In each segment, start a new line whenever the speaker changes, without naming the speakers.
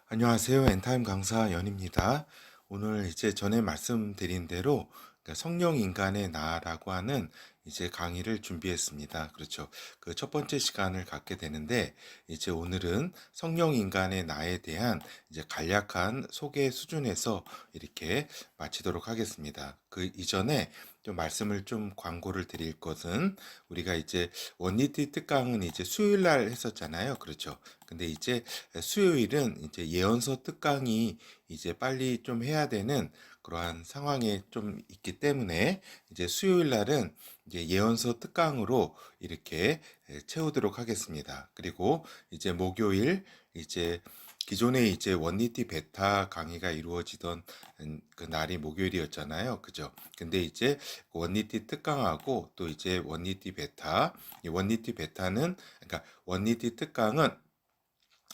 안녕하세요. 엔타임 강사 연입니다. 오늘 이제 전에 말씀드린 대로 성령 인간의 나라고 하는 이제 강의를 준비했습니다. 그렇죠. 그 첫 번째 시간을 갖게 되는데 이제 오늘은 성령 인간의 나에 대한 이제 간략한 소개 수준에서 이렇게 마치도록 하겠습니다. 그 이전에 좀 말씀을 좀 광고를 드릴 것은 우리가 이제 원리티 특강은 이제 수요일 날 했었잖아요. 그렇죠. 근데 이제 수요일은 이제 예언서 특강이 이제 빨리 좀 해야 되는 그러한 상황에 좀 있기 때문에 이제 수요일 날은 이제 예언서 특강으로 이렇게 채우도록 하겠습니다. 그리고 이제 목요일 이제 기존에 이제 원리티 베타 강의가 이루어지던 그 날이 목요일이었잖아요. 그죠? 근데 이제 원리티 특강하고 또 이제 원리티 베타, 이 원리티 베타는 그러니까 원리티 특강은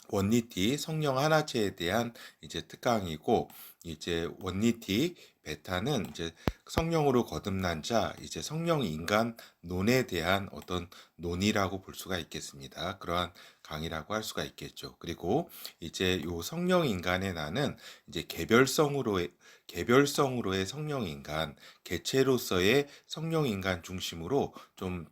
원리티 성령 하나체에 대한 이제 특강이고 이제 원리티 베타는 이제 성령으로 거듭난 자 이제 성령 인간 논에 대한 어떤 논의라고 볼 수가 있겠습니다. 그러한 강의라고 할 수가 있겠죠. 그리고 이제 요 성령 인간의 나는 이제 개별성으로의 성령 인간, 개체로서의 성령 인간 중심으로 좀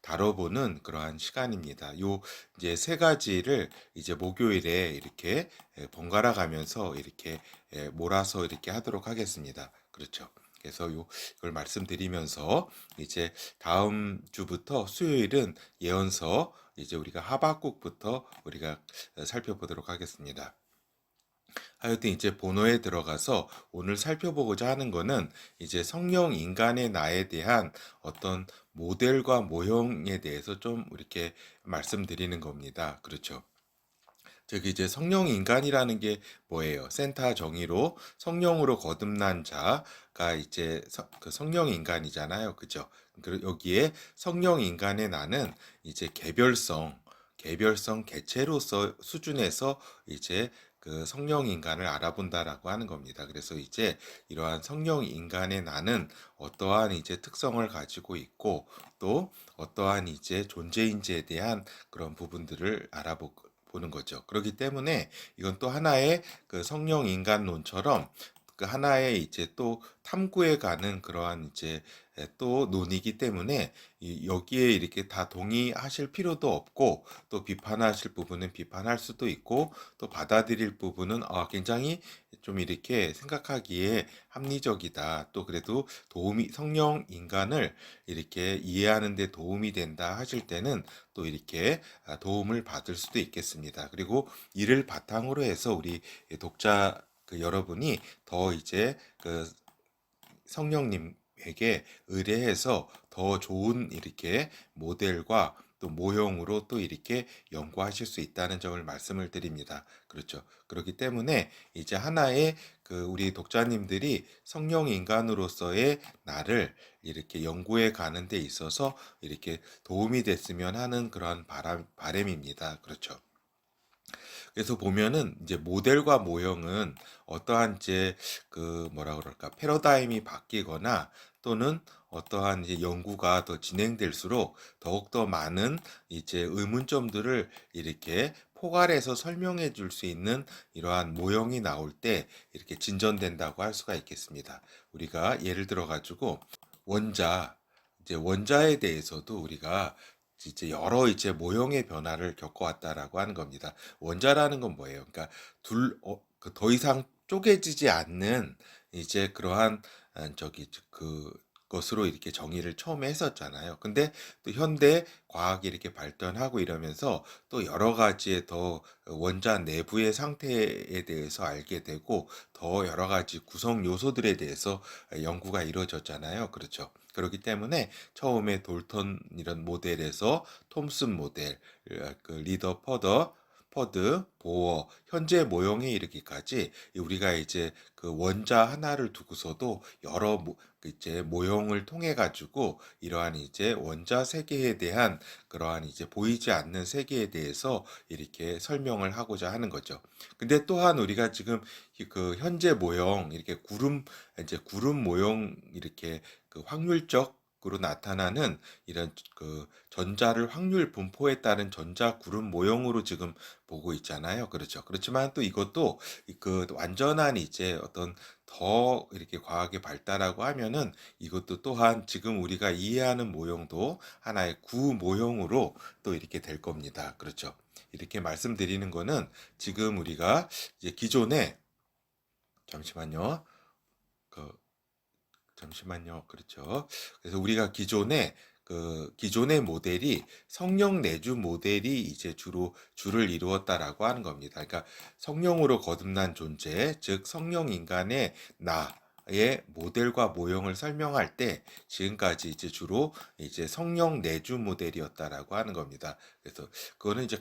다뤄보는 그러한 시간입니다. 요 이제 세 가지를 이제 목요일에 이렇게 번갈아 가면서 이렇게 몰아서 이렇게 하도록 하겠습니다. 그렇죠. 그래서 이걸 말씀드리면서 이제 다음 주부터 수요일은 예언서 이제 우리가 하박국부터 우리가 살펴보도록 하겠습니다. 하여튼 이제 본어에 들어가서 오늘 살펴보고자 하는 거는 이제 성령 인간의 나에 대한 어떤 모델과 모형에 대해서 좀 이렇게 말씀드리는 겁니다. 그렇죠. 즉 이제 성령 인간이라는 게 뭐예요? 센터 정의로 성령으로 거듭난 자가 이제 그 성령 인간이잖아요. 그죠? 그리고 여기에 성령 인간의 나는 이제 개별성 개체로서 수준에서 이제 그 성령 인간을 알아본다라고 하는 겁니다. 그래서 이제 이러한 성령 인간의 나는 어떠한 이제 특성을 가지고 있고 또 어떠한 이제 존재인지에 대한 그런 부분들을 보는 거죠. 그렇기 때문에 이건 또 하나의 그 성령 인간론처럼 그 하나의 이제 또 탐구해 가는 그러한 이제 또 논이기 때문에 여기에 이렇게 다 동의하실 필요도 없고 또 비판하실 부분은 비판할 수도 있고 또 받아들일 부분은 굉장히 좀 이렇게 생각하기에 합리적이다. 또 그래도 성령 인간을 이렇게 이해하는 데 도움이 된다 하실 때는 또 이렇게 도움을 받을 수도 있겠습니다. 그리고 이를 바탕으로 해서 우리 독자 여러분이 더 이제 그 성령님에게 의뢰해서 더 좋은 이렇게 모델과 또 모형으로 또 이렇게 연구하실 수 있다는 점을 말씀을 드립니다. 그렇죠. 그렇기 때문에 이제 하나의 그 우리 독자님들이 성령 인간으로서의 나를 이렇게 연구해 가는 데 있어서 이렇게 도움이 됐으면 하는 그런 바람입니다. 그렇죠. 그래서 보면은 이제 모델과 모형은 어떠한 이제 그 뭐라 그럴까 패러다임이 바뀌거나 또는 어떠한 이제 연구가 더 진행될수록 더욱더 많은 이제 의문점들을 이렇게 포괄해서 설명해 줄 수 있는 이러한 모형이 나올 때 이렇게 진전된다고 할 수가 있겠습니다. 우리가 예를 들어 가지고 원자 이제 원자에 대해서도 우리가 이제 여러 이제 모형의 변화를 겪어왔다라고 하는 겁니다. 원자라는 건 뭐예요? 그러니까 더 이상 쪼개지지 않는 이제 그러한 것으로 이렇게 정의를 처음에 했었잖아요. 근데 또 현대 과학이 이렇게 발전하고 이러면서 또 여러 가지의 더 원자 내부의 상태에 대해서 알게 되고 더 여러 가지 구성 요소들에 대해서 연구가 이루어졌잖아요. 그렇죠. 그렇기 때문에 처음에 돌턴 이런 모델에서 톰슨 모델, 그 리더 퍼드, 보어, 현재 모형에 이르기까지 우리가 이제 그 원자 하나를 두고서도 여러 이제 모형을 통해 가지고 이러한 이제 원자 세계에 대한 그러한 이제 보이지 않는 세계에 대해서 이렇게 설명을 하고자 하는 거죠. 근데 또한 우리가 지금 그 현재 모형 이렇게 구름 모형 이렇게 그 확률적 밖으로 나타나는 이런 그 전자를 확률 분포에 따른 전자 구름 모형으로 지금 보고 있잖아요. 그렇죠. 그렇지만 또 이것도 그 완전한 이제 어떤 더 이렇게 과학이 발달하고 하면은 이것도 또한 지금 우리가 이해하는 모형도 하나의 구 모형으로 또 이렇게 될 겁니다. 그렇죠. 이렇게 말씀드리는 거는 지금 우리가 이제 기존에 잠시만요. 그 잠시만요. 그렇죠. 그래서 우리가 기존의 모델이 성령 내주 모델이 이제 주로 주를 이루었다라고 하는 겁니다. 그러니까 성령으로 거듭난 존재, 즉 성령 인간의 나의 모델과 모형을 설명할 때 지금까지 이제 주로 이제 성령 내주 모델이었다라고 하는 겁니다. 그래서 그거는 이제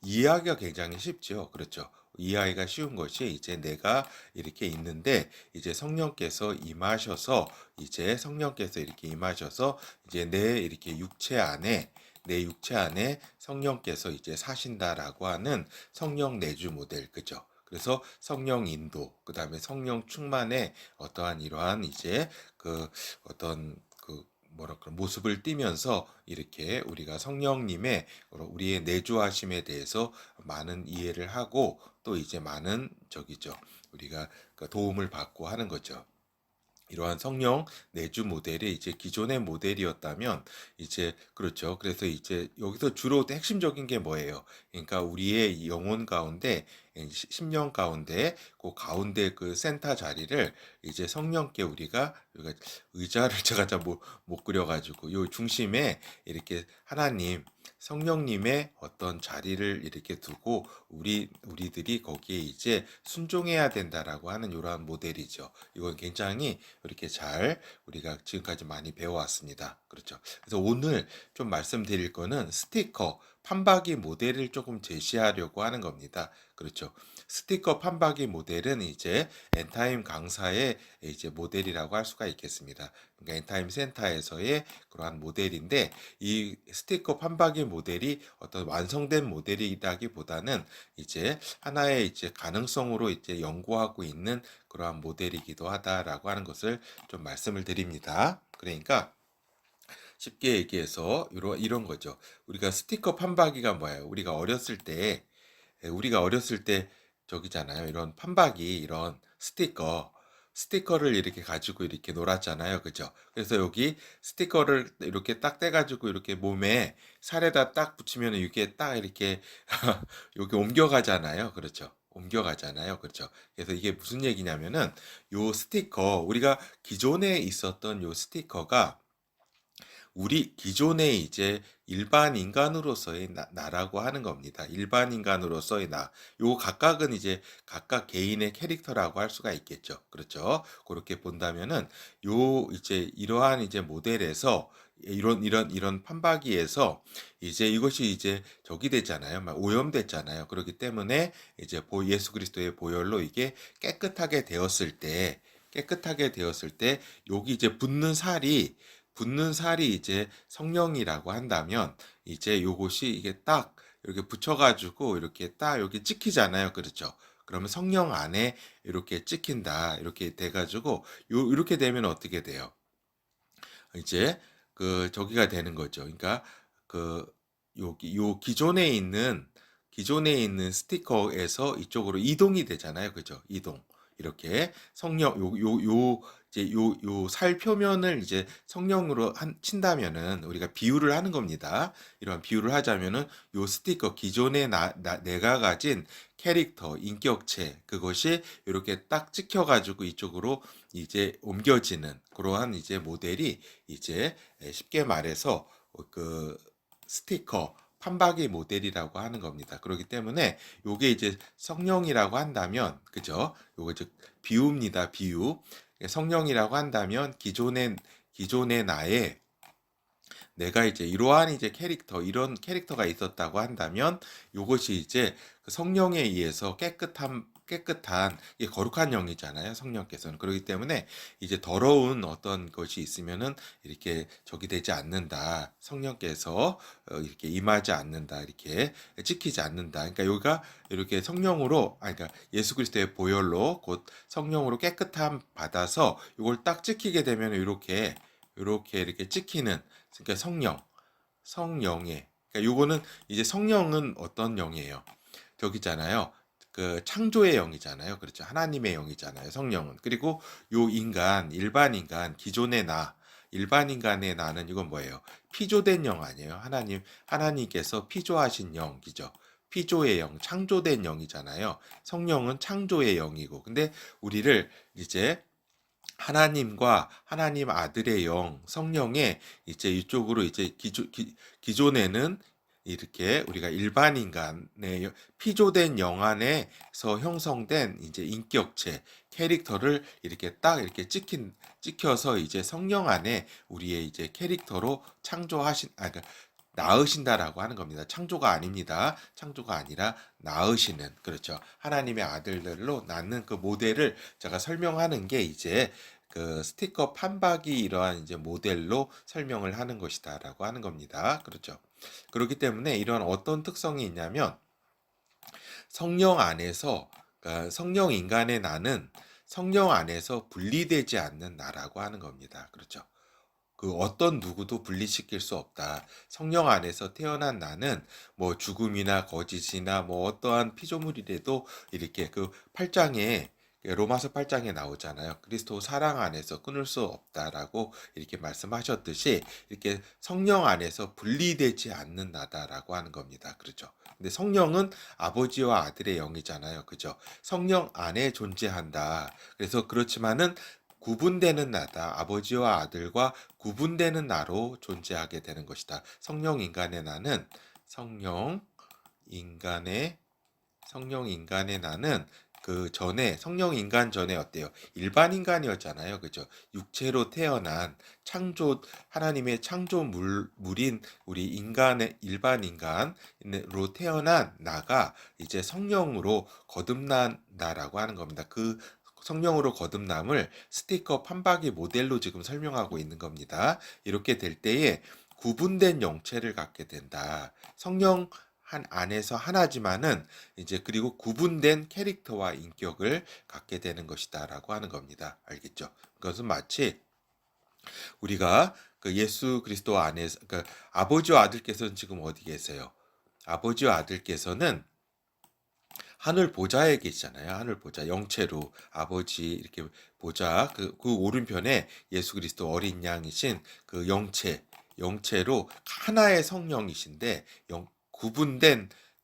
이해하기가 굉장히 쉽죠. 그렇죠. 이해하기가 쉬운 것이 이제 내가 이렇게 있는데 이제 성령께서 이렇게 임하셔서 이제 내 육체 안에 성령께서 이제 사신다라고 하는 성령 내주 모델, 그죠? 그래서 성령 인도, 그 다음에 성령 충만의 어떠한 이러한 이제 그 어떤 그 뭐랄까 모습을 띠면서 이렇게 우리가 성령님의 우리의 내주하심에 대해서 많은 이해를 하고 또 이제 많은 저기죠. 우리가 그 도움을 받고 하는 거죠. 이러한 성령 내주 모델이 이제 기존의 모델이었다면 이제 그렇죠. 그래서 이제 여기서 주로 핵심적인 게 뭐예요? 그러니까 우리의 영혼 가운데 심령 가운데 그 가운데 그 센터 자리를 이제 성령께 우리가 의자를 제가 잘 못 그려가지고 요 중심에 이렇게 하나님 성령님의 어떤 자리를 이렇게 두고 우리들이 거기에 이제 순종해야 된다라고 하는 이러한 모델이죠. 이건 굉장히 이렇게 잘 우리가 지금까지 많이 배워왔습니다. 그렇죠. 그래서 오늘 좀 말씀드릴 거는 스티커 판박이 모델을 조금 제시하려고 하는 겁니다. 그렇죠. 스티커 판박이 모델은 이제 엔타임 강사의 이제 모델이라고 할 수가 있겠습니다. 그러니까 엔타임 센터에서의 그러한 모델인데 이 스티커 판박이 모델이 어떤 완성된 모델이라기보다는 이제 하나의 이제 가능성으로 이제 연구하고 있는 그러한 모델이기도 하다라고 하는 것을 좀 말씀을 드립니다. 그러니까 쉽게 얘기해서 이런 거죠. 우리가 스티커 판박이가 뭐예요? 우리가 어렸을 때 저기잖아요. 이런 판박이 이런 스티커를 이렇게 가지고 이렇게 놀았잖아요. 그죠? 그래서 여기 스티커를 이렇게 딱 떼가지고 이렇게 몸에 살에다 딱 붙이면 이게 딱 이렇게 여기 옮겨가잖아요. 그렇죠? 옮겨가잖아요. 그렇죠? 그래서 이게 무슨 얘기냐면은 요 스티커, 우리가 기존에 있었던 요 스티커가 우리 기존의 이제 일반 인간으로서의 나라고 하는 겁니다. 일반 인간으로서의 나. 요 각각은 이제 각각 개인의 캐릭터라고 할 수가 있겠죠. 그렇죠? 그렇게 본다면은 요 이제 이러한 이제 모델에서 이런 판박이에서 이제 이것이 이제 적이 됐잖아요. 막 오염됐잖아요. 그렇기 때문에 이제 예수 그리스도의 보혈로 이게 깨끗하게 되었을 때 여기 이제 붙는 살이 이제 성령이라고 한다면 이제 요것이 이게 딱 이렇게 붙여가지고 이렇게 딱 여기 찍히잖아요. 그렇죠? 그러면 성령 안에 이렇게 찍힌다. 이렇게 돼가지고 이렇게 되면 어떻게 돼요? 이제 그 저기가 되는 거죠. 그러니까 그 여기 요 기존에 있는 스티커에서 이쪽으로 이동이 되잖아요. 그죠? 이동. 이렇게 성령 요 살 표면을 이제 성령으로 친다면은 우리가 비유를 하는 겁니다. 이런 비유를 하자면은 요 스티커 기존에 내가 가진 캐릭터, 인격체 그것이 이렇게 딱 찍혀 가지고 이쪽으로 이제 옮겨지는 그러한 이제 모델이 이제 쉽게 말해서 그 스티커 판박이 모델이라고 하는 겁니다. 그렇기 때문에 요게 이제 성령이라고 한다면 그죠? 요거 즉 비유입니다. 비유. 성령이라고 한다면 기존의 나의 내가 이제 이러한 이제 이런 캐릭터가 있었다고 한다면 요것이 이제 그 성령에 의해서 깨끗한 이게 거룩한 영이잖아요. 성령께서는. 그렇기 때문에 이제 더러운 어떤 것이 있으면은 이렇게 적이 되지 않는다. 성령께서 이렇게 임하지 않는다. 이렇게 지키지 않는다. 그러니까 여기가 이렇게 그러니까 예수 그리스도의 보혈로 곧 성령으로 깨끗함 받아서 이걸 딱 지키게 되면 이렇게 요렇게 이렇게 찍히는, 그러니까 성령의, 그러니까 요거는 이제 성령은 어떤 영이에요? 저기 있잖아요. 그 창조의 영이잖아요. 그렇죠. 하나님의 영이잖아요. 성령은. 그리고 요 인간, 일반 인간, 기존의 나, 일반 인간의 나는 이건 뭐예요? 피조된 영 아니에요? 하나님께서 피조하신 영이죠. 피조의 영, 창조된 영이잖아요. 성령은 창조의 영이고. 근데 우리를 이제 하나님과 하나님 아들의 영, 성령의 이제 이쪽으로 이제 기존에는 이렇게 우리가 일반 인간의 피조된 영 안에서 형성된 이제 인격체, 캐릭터를 이렇게 딱 이렇게 찍혀서 이제 성령 안에 우리의 이제 캐릭터로 그러니까 낳으신다라고 하는 겁니다. 창조가 아닙니다. 창조가 아니라 낳으시는, 그렇죠. 하나님의 아들들로 낳는 그 모델을 제가 설명하는 게 이제 그 스티커 판박이 이러한 이제 모델로 설명을 하는 것이다라고 하는 겁니다. 그렇죠. 그렇기 때문에 이런 어떤 특성이 있냐면 성령 안에서, 그러니까 성령 인간의 나는 성령 안에서 분리되지 않는 나라고 하는 겁니다. 그렇죠. 그 어떤 누구도 분리시킬 수 없다. 성령 안에서 태어난 나는 뭐 죽음이나 거짓이나 뭐 어떠한 피조물이라도 이렇게 그 8장에, 로마서 8장에 나오잖아요. 그리스도 사랑 안에서 끊을 수 없다라고 이렇게 말씀하셨듯이 이렇게 성령 안에서 분리되지 않는 나다라고 하는 겁니다. 그렇죠. 근데 성령은 아버지와 아들의 영이잖아요. 그죠? 성령 안에 존재한다. 그래서 그렇지만은 구분되는 나다. 아버지와 아들과 구분되는 나로 존재하게 되는 것이다. 성령 인간의 나는 인간의 성령 인간의 나는 그 전에 성령 인간 전에 어때요? 일반 인간이었잖아요. 그죠? 육체로 태어난 하나님의 창조물인 우리 인간의 일반 인간으로 태어난 나가 이제 성령으로 거듭난다라고 하는 겁니다. 그 성령으로 거듭남을 스티커 판박이 모델로 지금 설명하고 있는 겁니다. 이렇게 될 때에 구분된 영체를 갖게 된다. 성령 한 안에서 하나지만은 이제 그리고 구분된 캐릭터와 인격을 갖게 되는 것이다라고 하는 겁니다. 알겠죠? 그것은 마치 우리가 그 예수 그리스도 안에서, 그 아버지와 아들께서는 지금 어디 계세요? 아버지와 아들께서는 하늘 보좌에 계시잖아요. 하늘 보좌, 영체로 아버지 이렇게 보좌, 그 오른편에 예수 그리스도 어린 양이신 그 영체로 하나의 성령이신데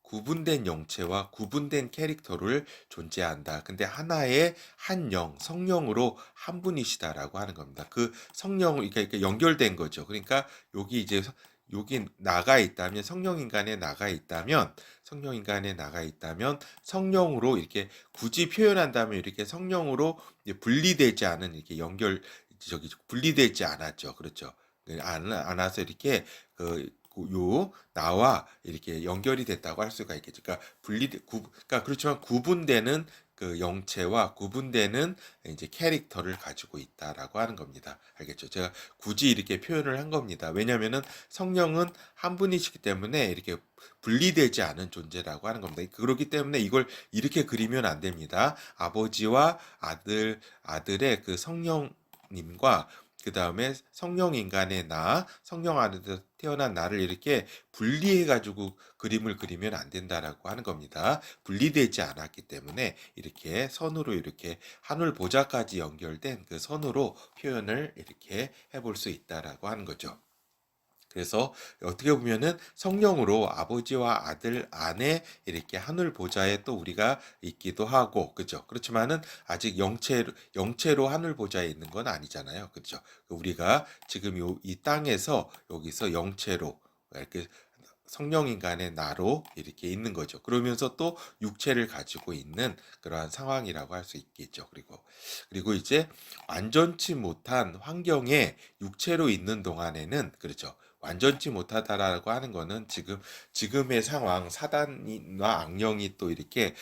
구분된 영체와 구분된 캐릭터를 존재한다. 근데 하나의 한 영, 성령으로 한 분이시다라고 하는 겁니다. 그 성령, 그러니까 연결된 거죠. 그러니까 여기 나가 있다면, 성령 인간에 나가 있다면 성령으로 이렇게 굳이 표현한다면 이렇게 성령으로 분리되지 않은 이렇게 분리되지 않았죠. 그렇죠. 않아서 이렇게 요 나와 이렇게 연결이 됐다고 할 수가 있겠죠. 그러니까 그러니까 그렇지만 구분되는 그 영체와 구분되는 이제 캐릭터를 가지고 있다라고 하는 겁니다. 알겠죠? 제가 굳이 이렇게 표현을 한 겁니다. 왜냐하면은 성령은 한 분이시기 때문에 이렇게 분리되지 않은 존재라고 하는 겁니다. 그렇기 때문에 이걸 이렇게 그리면 안 됩니다. 아버지와 아들의 그 성령님과 그 다음에 성령 인간의 성령 안에서 태어난 나를 이렇게 분리해가지고 그림을 그리면 안 된다라고 하는 겁니다. 분리되지 않았기 때문에 이렇게 선으로 이렇게 하늘 보좌까지 연결된 그 선으로 표현을 이렇게 해볼 수 있다라고 하는 거죠. 그래서 어떻게 보면은 성령으로 아버지와 아들 안에 이렇게 하늘 보좌에 또 우리가 있기도 하고, 그죠? 그렇지만은 아직 영체로 하늘 보좌에 있는 건 아니잖아요. 그죠? 우리가 지금 이 땅에서 여기서 영체로 이렇게 성령 인간의 나로 이렇게 있는 거죠. 그러면서 또 육체를 가지고 있는 그러한 상황이라고 할 수 있겠죠. 그리고 이제 완전치 못한 환경에 육체로 있는 동안에는, 그렇죠. 완전치 못하다라고 하는 거는 지금의 상황, 사단이나 악령이 또 이렇게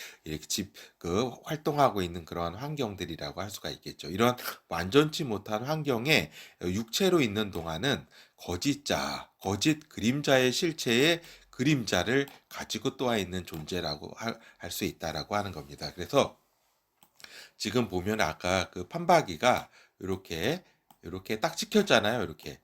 활동하고 있는 그런 환경들이라고 할 수가 있겠죠. 이런 완전치 못한 환경에 육체로 있는 동안은 거짓 그림자의 실체의 그림자를 가지고 또한 있는 존재라고 할 수 있다라고 하는 겁니다. 그래서 지금 보면 아까 그 판박이가 이렇게 요렇게 딱 찍혔잖아요. 이렇게.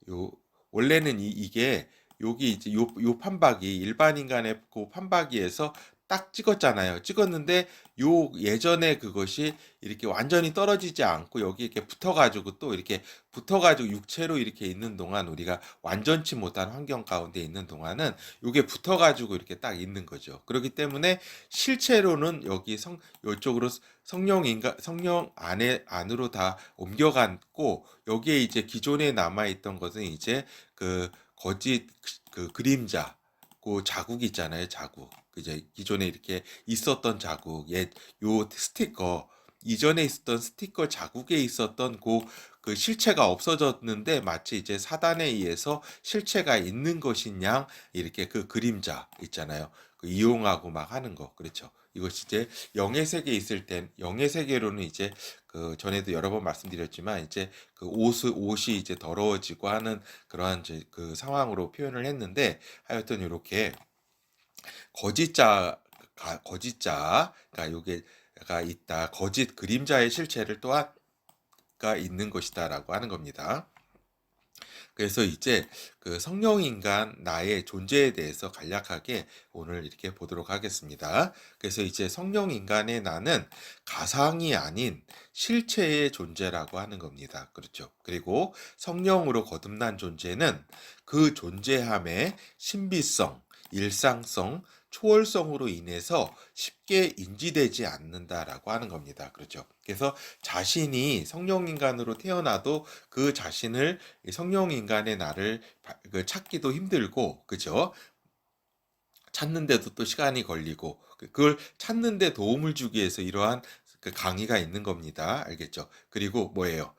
요 원래는 이게 여기 이제 요 판박이 일반 인간의 그 판박이에서 딱 찍었잖아요. 찍었는데 요 예전에 그것이 이렇게 완전히 떨어지지 않고 여기 이렇게 붙어 가지고 또 이렇게 붙어 가지고 육체로 이렇게 있는 동안 우리가 완전치 못한 환경 가운데 있는 동안은 요게 붙어 가지고 이렇게 딱 있는 거죠. 그렇기 때문에 실체로는 여기 요쪽으로 성령 안으로 다 옮겨갔고 여기에 이제 기존에 남아 있던 것은 이제 그 거짓 그 그림자 그 자국 있잖아요. 자국. 이제 기존에 이렇게 있었던 자국, 요 스티커 이전에 있었던 스티커 자국에 있었던 그 실체가 없어졌는데 마치 이제 사단에 의해서 실체가 있는 것인 양 이렇게 그 그림자 있잖아요. 그 이용하고 막 하는 거 그렇죠. 이것이 이제 영의 세계에 있을 땐 영의 세계로는 이제 그 전에도 여러 번 말씀드렸지만 이제 그 옷이 이제 더러워지고 하는 그러한 이제 그 상황으로 표현을 했는데 하여튼 이렇게 거짓자가 요게가 있다. 거짓 그림자의 실체를 또한가 있는 것이다라고 하는 겁니다. 그래서 이제 그 성령 인간 나의 존재에 대해서 간략하게 오늘 이렇게 보도록 하겠습니다. 그래서 이제 성령 인간의 나는 가상이 아닌 실체의 존재라고 하는 겁니다. 그렇죠. 그리고 성령으로 거듭난 존재는 그 존재함의 신비성, 일상성, 초월성으로 인해서 쉽게 인지되지 않는다라고 하는 겁니다. 그렇죠. 그래서 자신이 성령 인간으로 태어나도 그 자신을 성령 인간의 나를 찾기도 힘들고, 그죠? 찾는데도 또 시간이 걸리고, 그걸 찾는데 도움을 주기 위해서 이러한 그 강의가 있는 겁니다. 알겠죠? 그리고 뭐예요?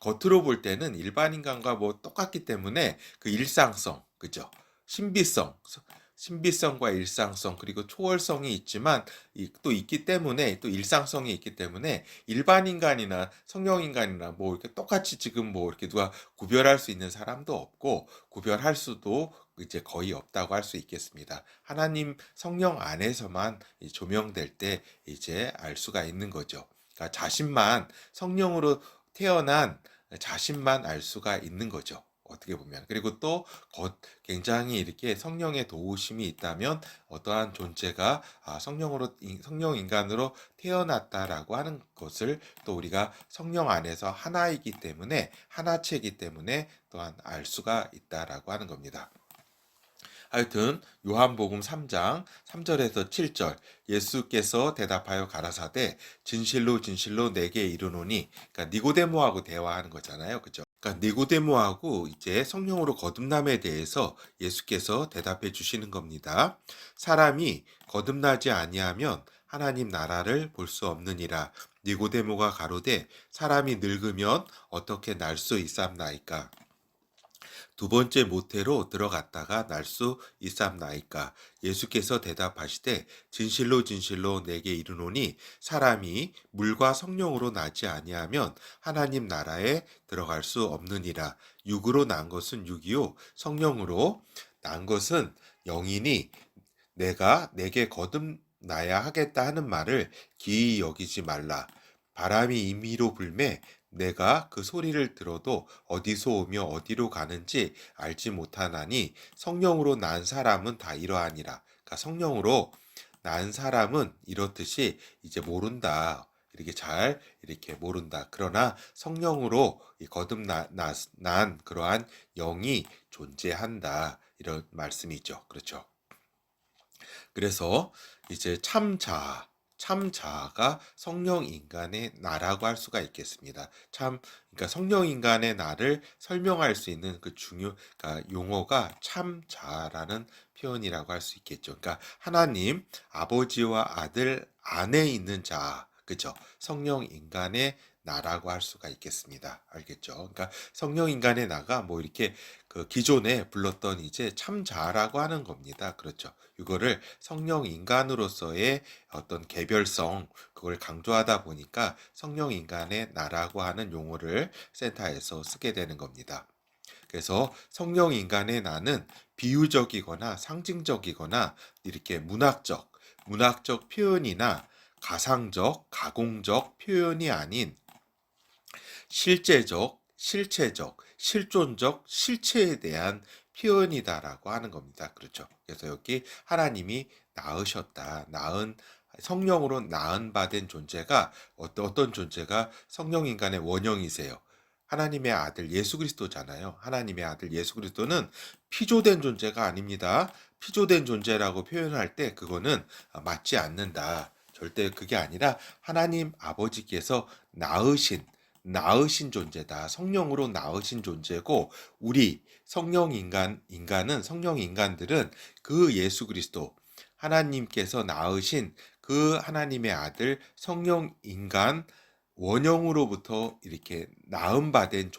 겉으로 볼 때는 일반 인간과 뭐 똑같기 때문에 그 일상성, 그죠? 신비성, 신비성과 일상성 그리고 초월성이 있지만 또 있기 때문에 또 일상성이 있기 때문에 일반 인간이나 성령 인간이나 뭐 이렇게 똑같이 지금 뭐 이렇게 누가 구별할 수 있는 사람도 없고 구별할 수도 이제 거의 없다고 할 수 있겠습니다. 하나님 성령 안에서만 조명될 때 이제 알 수가 있는 거죠. 그러니까 자신만 성령으로 태어난 자신만 알 수가 있는 거죠. 어떻게 보면. 그리고 또 굉장히 이렇게 성령의 도우심이 있다면 어떠한 존재가 성령 인간으로 태어났다라고 하는 것을 또 우리가 성령 안에서 하나이기 때문에 하나체이기 때문에 또한 알 수가 있다라고 하는 겁니다. 하여튼 요한복음 3장 3절에서 7절 예수께서 대답하여 가라사대 진실로 진실로 내게 이르노니 그러니까 니고데모하고 대화하는 거잖아요. 그죠? 그러니까 니고데모하고 이제 성령으로 거듭남에 대해서 예수께서 대답해 주시는 겁니다. 사람이 거듭나지 아니하면 하나님 나라를 볼 수 없느니라. 니고데모가 가로되 사람이 늙으면 어떻게 날 수 있삼나이까? 두 번째 모태로 들어갔다가 날 수 있삼나이까. 예수께서 대답하시되 진실로 진실로 내게 이르노니 사람이 물과 성령으로 나지 아니하면 하나님 나라에 들어갈 수 없느니라. 육으로 난 것은 육이요 성령으로 난 것은 영이니 내가 내게 거듭나야 하겠다 하는 말을 기이 여기지 말라. 바람이 임의로 불매 내가 그 소리를 들어도 어디서 오며 어디로 가는지 알지 못하나니 성령으로 난 사람은 다 이러하니라. 그러니까 성령으로 난 사람은 이렇듯이 이제 모른다. 이렇게 잘 이렇게 모른다. 그러나 성령으로 난 그러한 영이 존재한다. 이런 말씀이죠. 그렇죠. 그래서 이제 참자가 성령 인간의 나라고 할 수가 있겠습니다. 그러니까 성령 인간의 나를 설명할 수 있는 그러니까 용어가 참자라는 표현이라고 할 수 있겠죠. 그러니까 하나님 아버지와 아들 안에 있는 자, 그죠? 성령 인간의 나라고 할 수가 있겠습니다. 알겠죠? 그러니까 성령 인간의 나가 뭐 이렇게 그 기존에 불렀던 이제 참자라고 하는 겁니다. 그렇죠? 이거를 성령 인간으로서의 어떤 개별성 그걸 강조하다 보니까 성령 인간의 나라고 하는 용어를 센터에서 쓰게 되는 겁니다. 그래서 성령 인간의 나는 비유적이거나 상징적이거나 이렇게 문학적 표현이나 가상적, 가공적 표현이 아닌 실제적, 실체적, 실존적 실체에 대한 표현이다라고 하는 겁니다. 그렇죠. 그래서 여기 하나님이 낳으셨다. 낳은 성령으로 낳은 바 된 존재가 어떤 존재가 성령 인간의 원형이세요. 하나님의 아들 예수 그리스도잖아요. 하나님의 아들 예수 그리스도는 피조된 존재가 아닙니다. 피조된 존재라고 표현할 때 그거는 맞지 않는다. 절대 그게 아니라 하나님 아버지께서 낳으신 존재다. 성령으로 낳으신 존재고 우리 성령 인간들은 그 예수 그리스도 하나님께서 낳으신 그 하나님의 아들 성령 인간 원형으로부터 이렇게 낳음 받은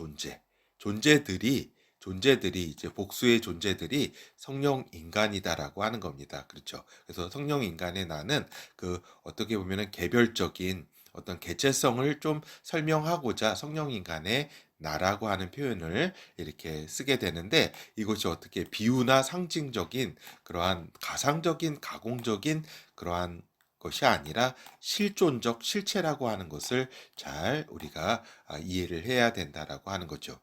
존재들이 이제 복수의 존재들이 성령 인간이다라고 하는 겁니다. 그렇죠. 그래서 성령 인간의 나는 그 어떻게 보면은 개별적인 어떤 개체성을 좀 설명하고자 성령 인간의 나라고 하는 표현을 이렇게 쓰게 되는데 이것이 어떻게 비유나 상징적인 그러한 가상적인 가공적인 그러한 것이 아니라 실존적 실체라고 하는 것을 잘 우리가 이해를 해야 된다라고 하는 거죠.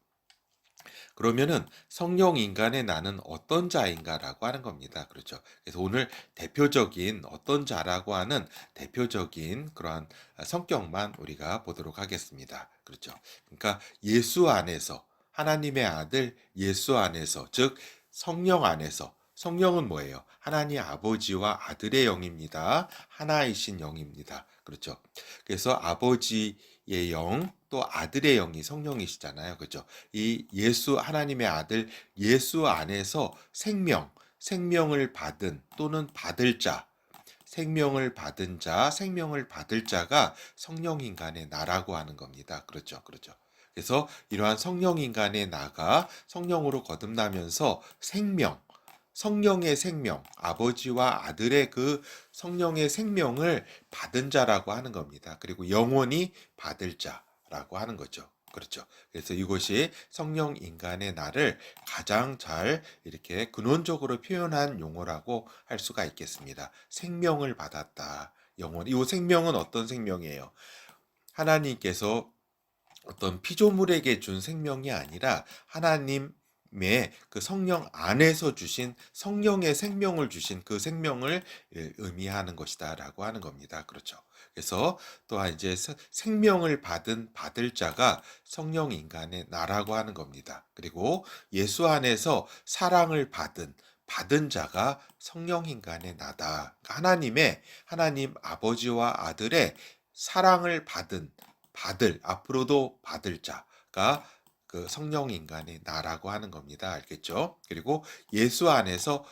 그러면은 성령 인간의 나는 어떤 자인가라고 하는 겁니다. 그렇죠. 그래서 오늘 대표적인 어떤 자라고 하는 대표적인 그러한 성격만 우리가 보도록 하겠습니다. 그렇죠. 그러니까 예수 안에서 하나님의 아들 예수 안에서 즉 성령 안에서 성령은 뭐예요? 하나님 아버지와 아들의 영입니다. 하나이신 영입니다. 그렇죠. 그래서 아버지의 영, 또 아들의 영이 성령이시잖아요. 그렇죠. 이 예수 하나님의 아들 예수 안에서 생명을 받은 또는 받을 자, 생명을 받을 자가 성령 인간의 나라고 하는 겁니다. 그렇죠. 그렇죠. 그래서 이러한 성령 인간의 나가 성령으로 거듭나면서 성령의 생명, 아버지와 아들의 그 성령의 생명을 받은 자라고 하는 겁니다. 그리고 영원히 받을 자라고 하는 거죠. 그렇죠. 그래서 이것이 성령 인간의 나를 가장 잘 이렇게 근원적으로 표현한 용어라고 할 수가 있겠습니다. 생명을 받았다. 영원히. 이 생명은 어떤 생명이에요? 하나님께서 어떤 피조물에게 준 생명이 아니라 하나님의 그 성령 안에서 주신 성령의 생명을 주신 그 생명을 의미하는 것이다라고 하는 겁니다. 그렇죠. 그래서 또한 이제 생명을 받을 자가 성령 인간의 나라고 하는 겁니다. 그리고 예수 안에서 사랑을 받은 자가 성령 인간의 나다. 그러니까 하나님 아버지와 아들의 사랑을 앞으로도 받을 자가 그 성령 인간의 나라고 하는 겁니다. 알겠죠? 그리고 예수 안에서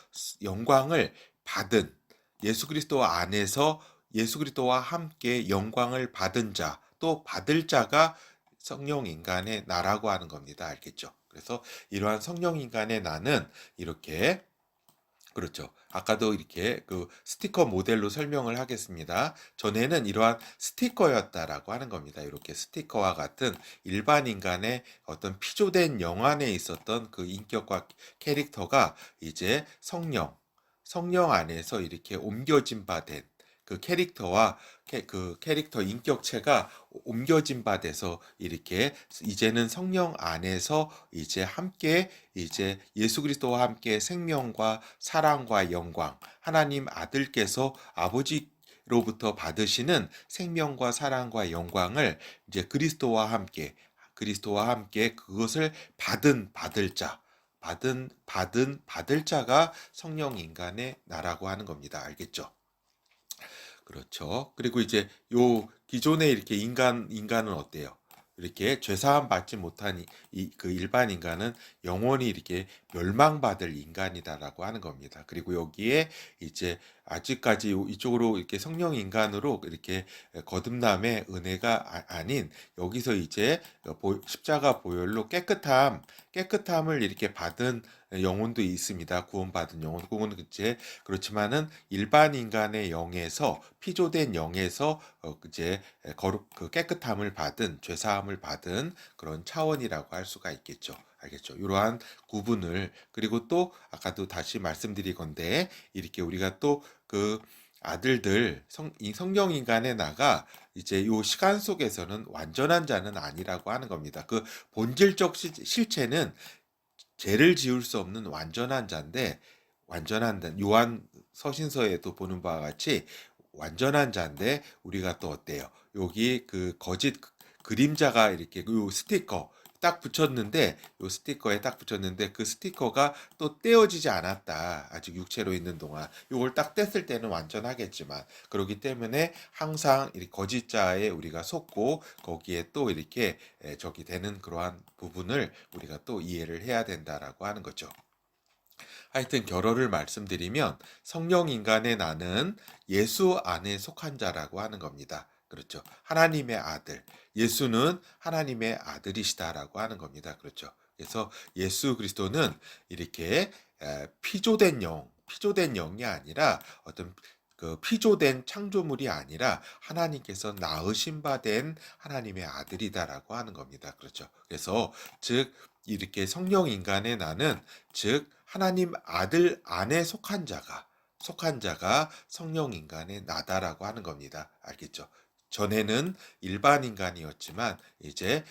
영광을 받은 예수 그리스도 안에서 예수 그리스도와 함께 영광을 받은 자, 또 받을 자가 성령 인간의 나라고 하는 겁니다. 알겠죠? 그래서 이러한 성령 인간의 나는 이렇게 그렇죠. 아까도 이렇게 그 스티커 모델로 설명을 하겠습니다. 전에는 이러한 스티커였다라고 하는 겁니다. 이렇게 스티커와 같은 일반 인간의 어떤 피조된 영 안에 있었던 그 인격과 캐릭터가 이제 성령 안에서 이렇게 옮겨진 바 된 그 캐릭터와 그 캐릭터 인격체가 옮겨진 바 돼서 이렇게 이제는 성령 안에서 이제 함께 이제 예수 그리스도와 함께 생명과 사랑과 영광 하나님 아들께서 아버지로부터 받으시는 생명과 사랑과 영광을 이제 그리스도와 함께 그것을 받을 자가 성령 인간의 나라고 하는 겁니다. 알겠죠? 그렇죠. 그리고 이제 요 기존에 이렇게 인간은 어때요? 이렇게 죄사함 받지 못한 그 일반 인간은 영원히 이렇게 멸망받을 인간이다라고 하는 겁니다. 그리고 여기에 이제 아직까지 이쪽으로 이렇게 성령 인간으로 이렇게 거듭남의 은혜가 아닌 여기서 이제 십자가 보혈로 깨끗함을 이렇게 받은 영혼도 있습니다. 구원받은 영혼. 그거는 이제 그렇지만은 일반 인간의 영에서 피조된 영에서 이제 그 깨끗함을 받은 죄사함을 받은 그런 차원이라고 할 수가 있겠죠. 알겠죠? 이러한 구분을 그리고 또 아까도 다시 말씀드리건대 이렇게 우리가 또 그 아들들 이 성령 인간의 나가 이제 요 시간 속에서는 완전한 자는 아니라고 하는 겁니다. 그 본질적 실체는 죄를 지을 수 없는 완전한 자인데 완전한 자 요한 서신서에도 보는 바와 같이 완전한 자인데 우리가 또 어때요? 여기 그 거짓 그림자가 이렇게 요 스티커 딱 붙였는데 요 스티커에 딱 붙였는데 그 스티커가 또 떼어지지 않았다. 아직 육체로 있는 동안 요걸 딱 뗐을 때는 완전하겠지만 그렇기 때문에 항상 이 거짓자에 우리가 속고 거기에 또 이렇게 적이 되는 그러한 부분을 우리가 또 이해를 해야 된다라고 하는 거죠. 하여튼 결어를 말씀드리면 성령 인간의 나는 예수 안에 속한 자라고 하는 겁니다. 그렇죠. 하나님의 아들. 예수는 하나님의 아들이시다라고 하는 겁니다. 그렇죠. 그래서 예수 그리스도는 이렇게 피조된 영이 아니라 어떤 그 피조된 창조물이 아니라 하나님께서 낳으신 바 된 하나님의 아들이다라고 하는 겁니다. 그렇죠. 그래서 즉 이렇게 성령 인간의 나는 즉 하나님 아들 안에 속한 자가 성령 인간의 나다라고 하는 겁니다. 알겠죠? 전에는 일반 인간이었지만 이제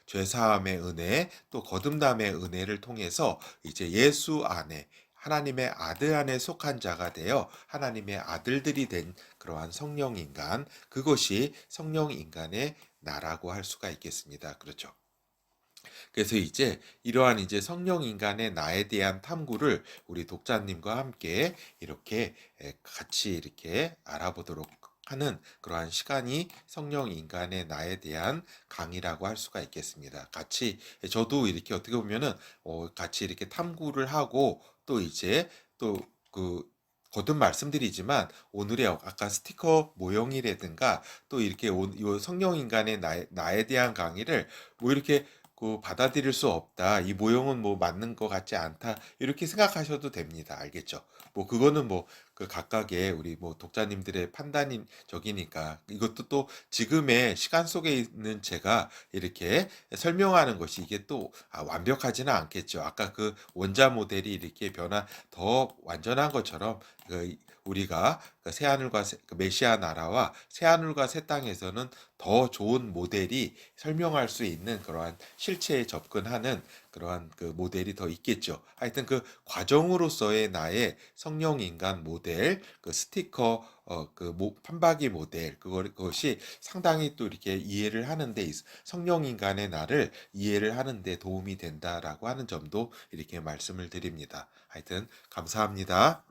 죄 사함의 은혜 또 거듭남의 은혜를 통해서 이제 예수 안에 하나님의 아들 안에 속한 자가 되어 하나님의 아들들이 된 그러한 성령 인간 그것이 성령 인간의 나라고 할 수가 있겠습니다. 그렇죠? 그래서 이제 이러한 이제 성령 인간의 나에 대한 탐구를 우리 독자님과 함께 이렇게 같이 이렇게 알아보도록 하는 그러한 시간이 성령 인간의 나에 대한 강의라고 할 수가 있겠습니다. 같이 저도 이렇게 어떻게 보면은 같이 이렇게 탐구를 하고 또 이제 또 그 거듭 말씀드리지만 오늘의 아까 스티커 모형이라든가 또 이렇게 요 성령 인간의 나에 대한 강의를 뭐 이렇게 받아들일 수 없다. 이 모형은 뭐 맞는 것 같지 않다. 이렇게 생각하셔도 됩니다. 알겠죠? 뭐 그거는 뭐 그 각각의 우리 뭐 독자님들의 판단인 적이니까 이것도 또 지금의 시간 속에 있는 제가 이렇게 설명하는 것이 이게 또 완벽하지는 않겠죠. 아까 그 원자 모델이 이렇게 더 완전한 것처럼 우리가 그 그 메시아 나라와 새하늘과 새 땅에서는 더 좋은 모델이 설명할 수 있는 그러한 실체에 접근하는 그러한 그 모델이 더 있겠죠. 하여튼 그 과정으로서의 나의 성령 인간 모델, 그 스티커, 판박이 모델, 그것이 상당히 또 이렇게 이해를 하는데, 성령 인간의 나를 이해를 하는데 도움이 된다라고 하는 점도 이렇게 말씀을 드립니다. 하여튼, 감사합니다.